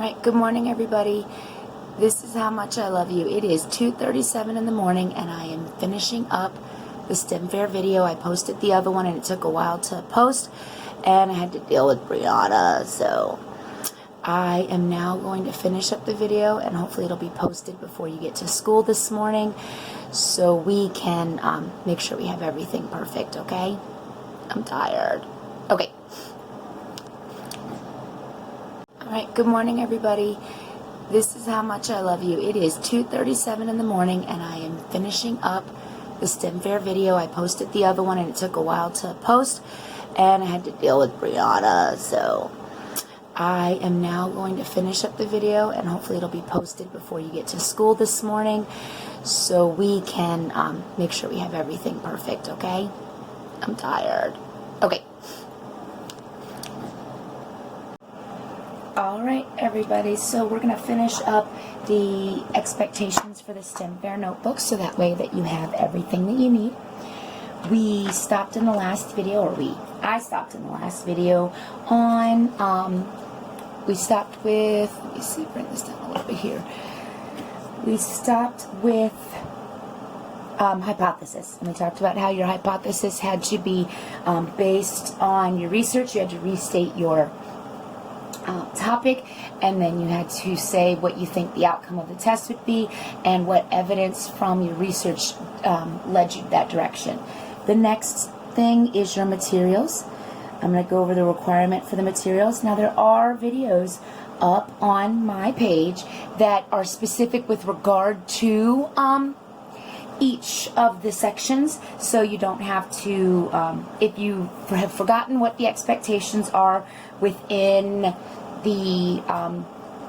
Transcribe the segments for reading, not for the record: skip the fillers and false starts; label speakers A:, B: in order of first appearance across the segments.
A: Alright, good morning everybody. This is how much I love you. It is 2:37 in the morning and I am finishing up the STEM Fair video. I posted the other one and it took a while to post and I had to deal with Brianna, so I am now going to finish up the video and hopefully it'll be posted before you get to school this morning so we can make sure we have everything perfect, okay? I'm tired. Okay. Alright, good morning everybody. This is how much I love you. It is 2:37 in the morning and I am finishing up the STEM Fair video. I posted the other one and it took a while to post and I had to deal with Brianna, so I am now going to finish up the video and hopefully it'll be posted before you get to school this morning so we can make sure we have everything perfect, okay? I'm tired. Okay. Alright everybody, so we're going to finish up the expectations for the STEM Fair notebook so that way that you have everything that you need. We stopped in the last video, I stopped in the last video on, we stopped with, let me see, bring this down a little bit here. We stopped with hypothesis, and we talked about how your hypothesis had to be based on your research. You had to restate your topic, and then you had to say what you think the outcome of the test would be and what evidence from your research led you that direction. The next thing is your materials. I'm going to go over the requirement for the materials. Now there are videos up on my page that are specific with regard to each of the sections, so you don't have to, if you have forgotten what the expectations are within the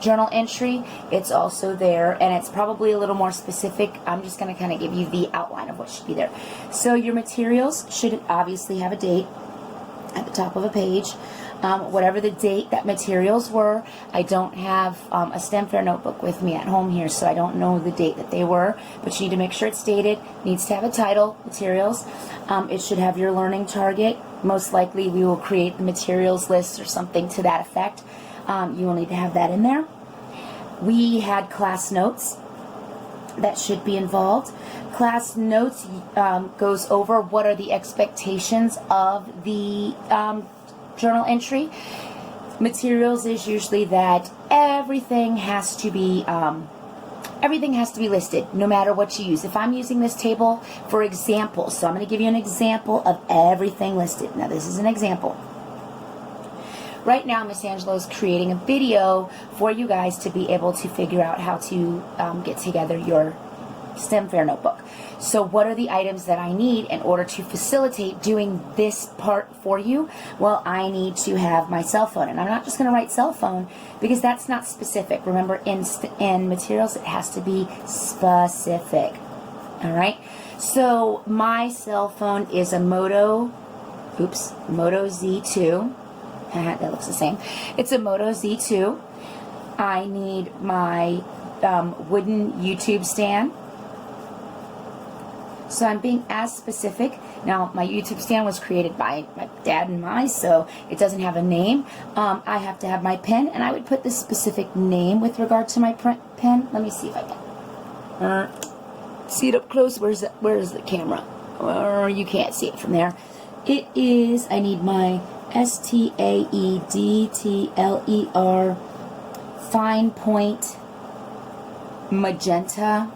A: journal entry, it's also there, and it's probably a little more specific. I'm just going to kind of give you the outline of what should be there. So your materials should obviously have a date at the top of a page. Whatever the date that materials were, I don't have a STEM Fair notebook with me at home here, so I don't know the date that they were, but you need to make sure it's dated. It needs to have a title, materials. It should have your learning target. Most likely we will create the materials list or something to that effect. You will need to have that in there. We had class notes that should be involved. Class notes goes over what are the expectations of the journal entry. Materials is usually that everything has to be listed, no matter what you use. If I'm using this table for example, so I'm going to give you an example of everything listed. Now this is an example. Right now, Miss Angelo is creating a video for you guys to be able to figure out how to get together your STEM Fair notebook. So what are the items that I need in order to facilitate doing this part for you? Well, I need to have my cell phone, and I'm not just going to write cell phone because that's not specific. Remember, in materials, it has to be specific. All right? So my cell phone is a Moto Z2. That looks the same. It's a Moto Z2. I need my wooden YouTube stand. So I'm being as specific. Now, my YouTube stand was created by my dad and I, so it doesn't have a name. I have to have my pen, and I would put this specific name with regard to my pen. Let me see if I can. See it up close? Where is the camera? You can't see it from there. It is, I need my STAEDTLER fine point magenta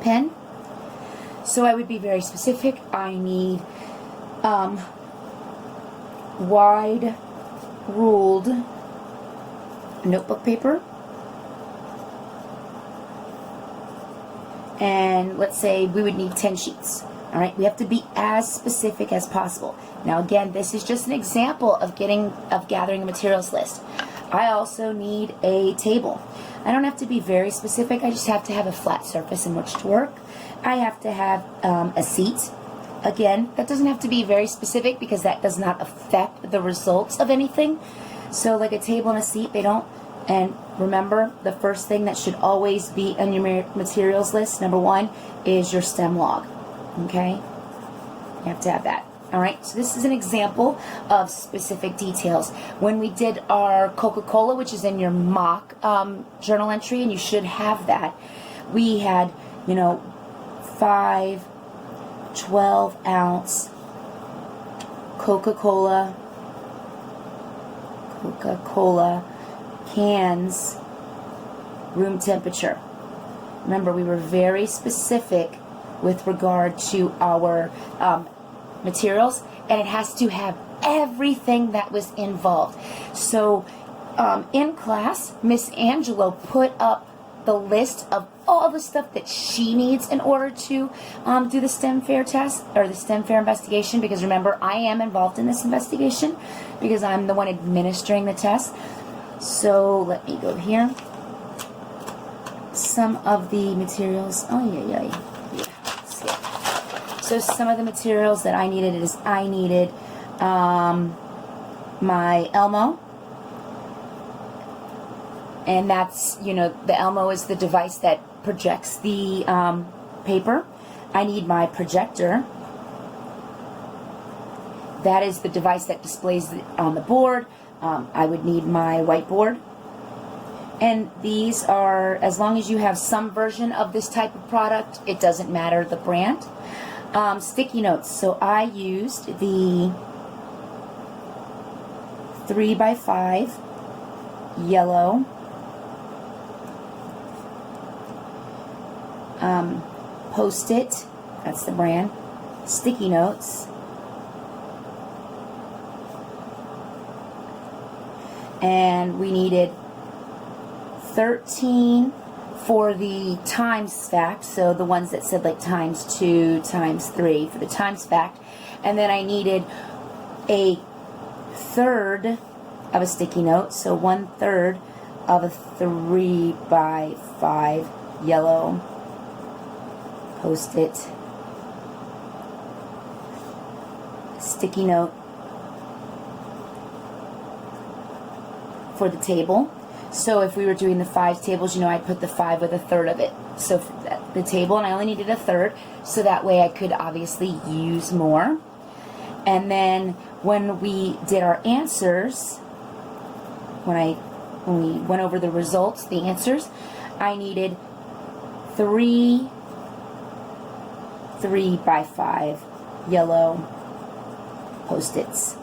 A: pen. So I would be very specific. I need wide ruled notebook paper, and let's say we would need 10 sheets. Alright, we have to be as specific as possible. Now again, this is just an example of gathering a materials list. I also need a table. I don't have to be very specific, I just have to have a flat surface in which to work. I have to have a seat. Again, that doesn't have to be very specific because that does not affect the results of anything. So like a table and a seat, they don't. And remember, the first thing that should always be on your materials list, number one, is your STEM log. Okay? You have to have that. All right, so this is an example of specific details. When we did our Coca-Cola, which is in your mock journal entry, and you should have that, we had, 5 12-ounce Coca-Cola cans, room temperature. Remember, we were very specific with regard to our materials, and it has to have everything that was involved. So in class, Miss Angelo put up the list of all the stuff that she needs in order to do the STEM Fair test, or the STEM Fair investigation, because remember, I am involved in this investigation because I'm the one administering the test. So let me go here. Some of the materials, let's see. So some of the materials that I needed is, I needed my Elmo. And that's, the Elmo is the device that projects the paper. I need my projector. That is the device that displays on the board. I would need my whiteboard. And these are, as long as you have some version of this type of product, it doesn't matter the brand. Sticky notes. So I used the 3x5 yellow Post-it, that's the brand, sticky notes, and we needed 13 for the times fact, so the ones that said like times 2, times 3 for the times fact, and then I needed a third of a sticky note, so 1/3 of a 3x5 yellow Post-it sticky note for the table. So if we were doing the 5 tables, I'd put the 5 with 1/3 of it. So for the table, and I only needed 1/3, so that way I could obviously use more. And then when we did our answers, when we went over the results, the answers, I needed 3 3x5 yellow Post-its.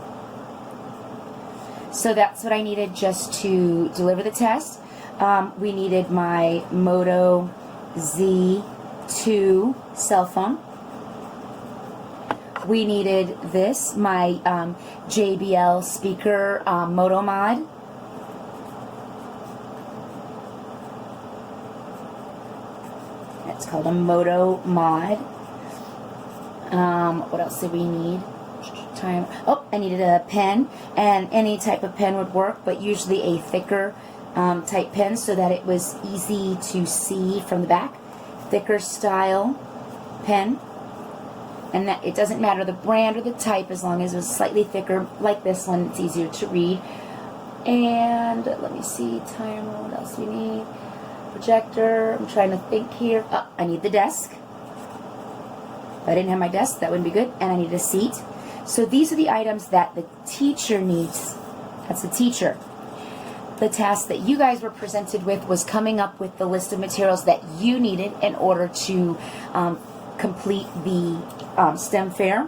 A: So that's what I needed just to deliver the test. We needed my Moto Z2 cell phone. We needed this, my JBL speaker Moto Mod. It's called a Moto Mod. What else did we need? I needed a pen, and any type of pen would work, but usually a thicker type pen so that it was easy to see from the back. Thicker style pen, and that it doesn't matter the brand or the type, as long as it was slightly thicker, like this one. It's easier to read. And let me see, timer. What else do we need? Projector. I'm trying to think here. I need the desk. If I didn't have my desk, that wouldn't be good. And I need a seat. So these are the items that the teacher needs. That's the teacher. The task that you guys were presented with was coming up with the list of materials that you needed in order to complete the STEM Fair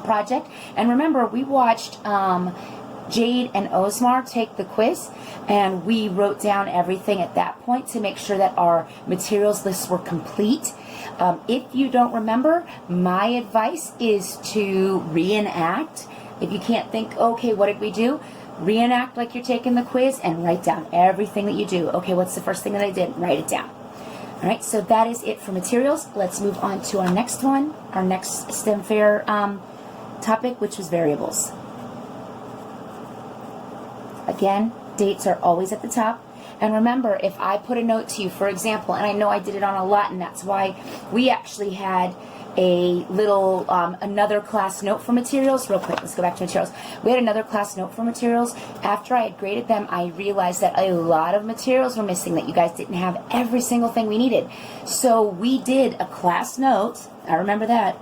A: project. And remember, we watched Jade and Osmar take the quiz, and we wrote down everything at that point to make sure that our materials lists were complete. If you don't remember, my advice is to reenact. If you can't think, okay, what did we do? Reenact like you're taking the quiz and write down everything that you do. Okay, what's the first thing that I did? Write it down. All right, so that is it for materials. Let's move on to our next one, our next STEM Fair topic, which was variables. Again, dates are always at the top. And remember, if I put a note to you, for example, and I know I did it on a lot, and that's why we actually had a little, another class note for materials. Real quick, let's go back to materials. We had another class note for materials. After I had graded them, I realized that a lot of materials were missing, that you guys didn't have every single thing we needed. So we did a class note. I remember that.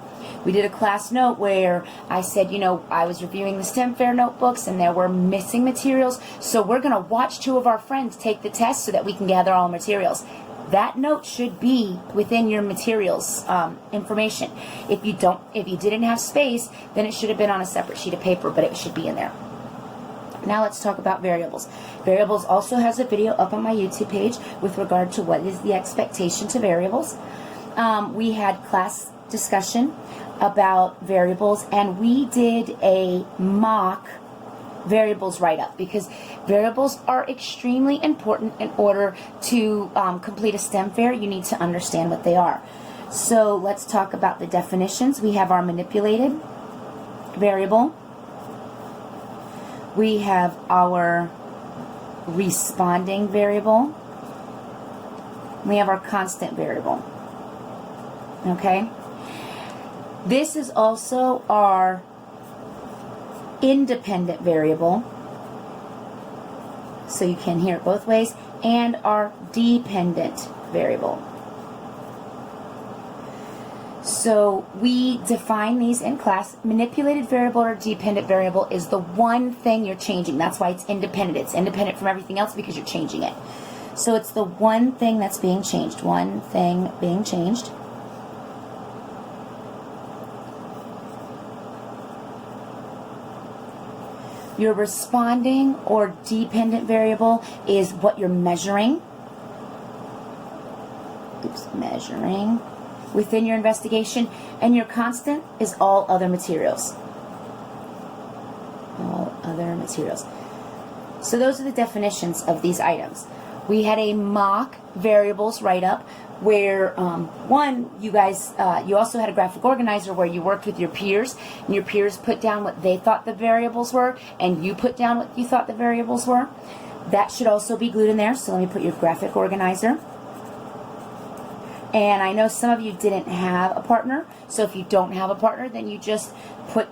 A: We did a class note where I said, you know, I was reviewing the STEM Fair notebooks and there were missing materials. So we're going to watch 2 of our friends take the test so that we can gather all materials. That note should be within your materials information. If you didn't have space, then it should have been on a separate sheet of paper, but it should be in there. Now let's talk about variables. Variables also has a video up on my YouTube page with regard to what is the expectation to variables. We had class discussion about variables, and we did a mock variables write-up, because variables are extremely important in order to complete a STEM fair. You need to understand what they are. So let's talk about the definitions. We have our manipulated variable. We have our responding variable. We have our constant variable. Okay? This is also our independent variable, so you can hear it both ways, and our dependent variable. So we define these in class. Manipulated variable or dependent variable is the one thing you're changing. That's why it's independent. It's independent from everything else because you're changing it. So it's the one thing that's being changed. One thing being changed. Your responding or dependent variable is what you're measuring. Measuring within your investigation. And your constant is all other materials. All other materials. So those are the definitions of these items. We had a mock variables write-up where, one, you guys, you also had a graphic organizer where you worked with your peers, and your peers put down what they thought the variables were, and you put down what you thought the variables were. That should also be glued in there, so let me put your graphic organizer. And I know some of you didn't have a partner, so if you don't have a partner, then you just put,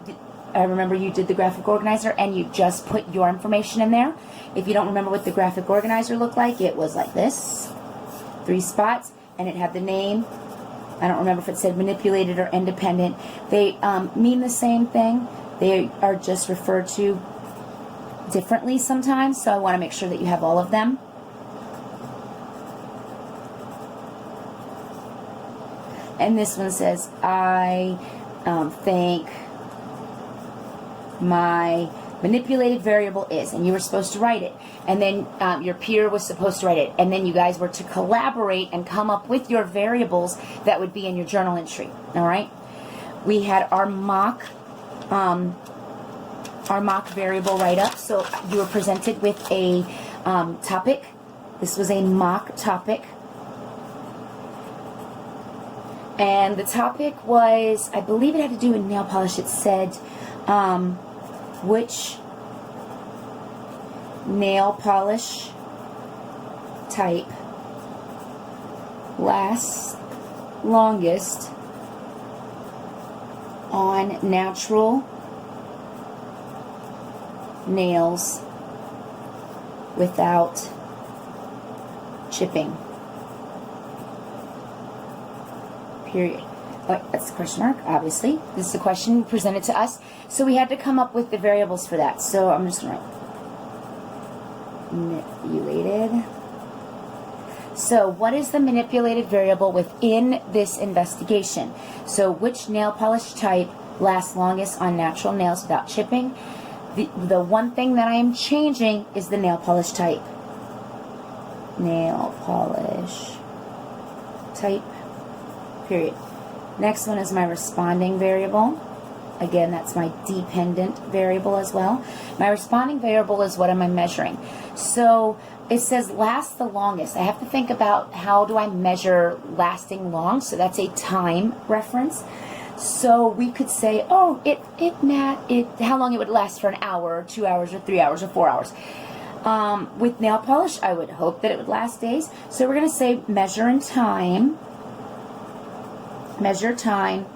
A: I remember you did the graphic organizer and you just put your information in there. If you don't remember what the graphic organizer looked like, it was like this, 3 spots, and it had the name. I don't remember if it said manipulated or independent. They mean the same thing. They are just referred to differently sometimes, so I want to make sure that you have all of them. And this one says, I think my manipulated variable is, and you were supposed to write it, and then your peer was supposed to write it, and then you guys were to collaborate and come up with your variables that would be in your journal entry. All right, we had our mock variable write-up. So you were presented with a topic. This was a mock topic, and the topic was, I believe it had to do with nail polish. It said which nail polish type lasts longest on natural nails without chipping. Period. Oh, that's the question mark, obviously. This is a question presented to us. So we had to come up with the variables for that. So I'm just going to write manipulated. So what is the manipulated variable within this investigation? So which nail polish type lasts longest on natural nails without chipping? The one thing that I am changing is the nail polish type. Nail polish type. Period. Next one is my responding variable. Again, that's my dependent variable as well. My responding variable is what am I measuring? So it says last the longest. I have to think about how do I measure lasting long. So that's a time reference. So we could say, oh, how long it would last for an hour, or 2 hours, or 3 hours, or 4 hours. With nail polish, I would hope that it would last days. So we're going to say measure in time. Measure time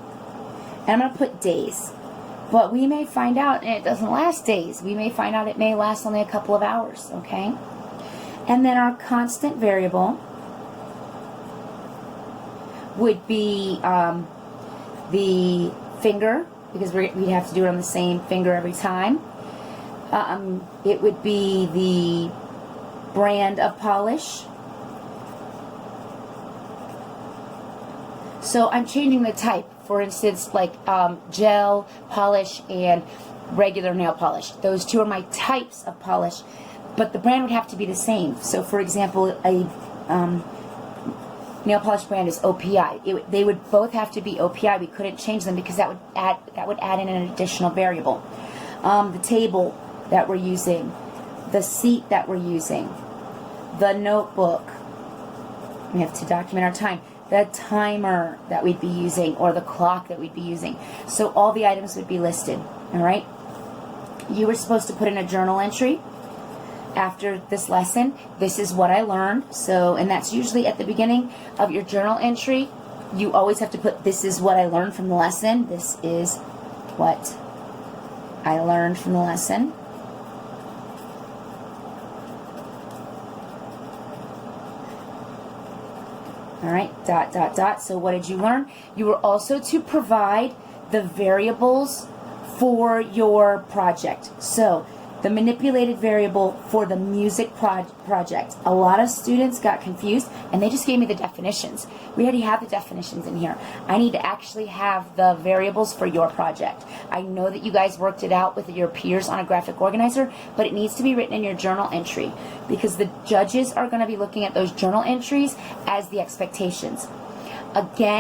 A: And I'm going to put days. But we may find out it doesn't last days. We may find out it may last only a couple of hours, okay? And then our constant variable would be the finger, because we have to do it on the same finger every time. It would be the brand of polish. So I'm changing the type. For instance, like gel polish and regular nail polish. Those two are my types of polish, but the brand would have to be the same. So for example, a nail polish brand is OPI. They would both have to be OPI. We couldn't change them because that would add in an additional variable. The table that we're using, the seat that we're using, the notebook. We have to document our time. The timer that we'd be using, or the clock that we'd be using. So all the items would be listed, all right? You were supposed to put in a journal entry after this lesson. This is what I learned. So, and that's usually at the beginning of your journal entry. You always have to put, this is what I learned from the lesson. This is what I learned from the lesson. All right, dot, dot, dot. So what did you learn? You were also to provide the variables for your project. So the manipulated variable for the music project. A lot of students got confused and they just gave me the definitions. We already have the definitions in here. I need to actually have the variables for your project. I know that you guys worked it out with your peers on a graphic organizer, but it needs to be written in your journal entry because the judges are going to be looking at those journal entries as the expectations. Again,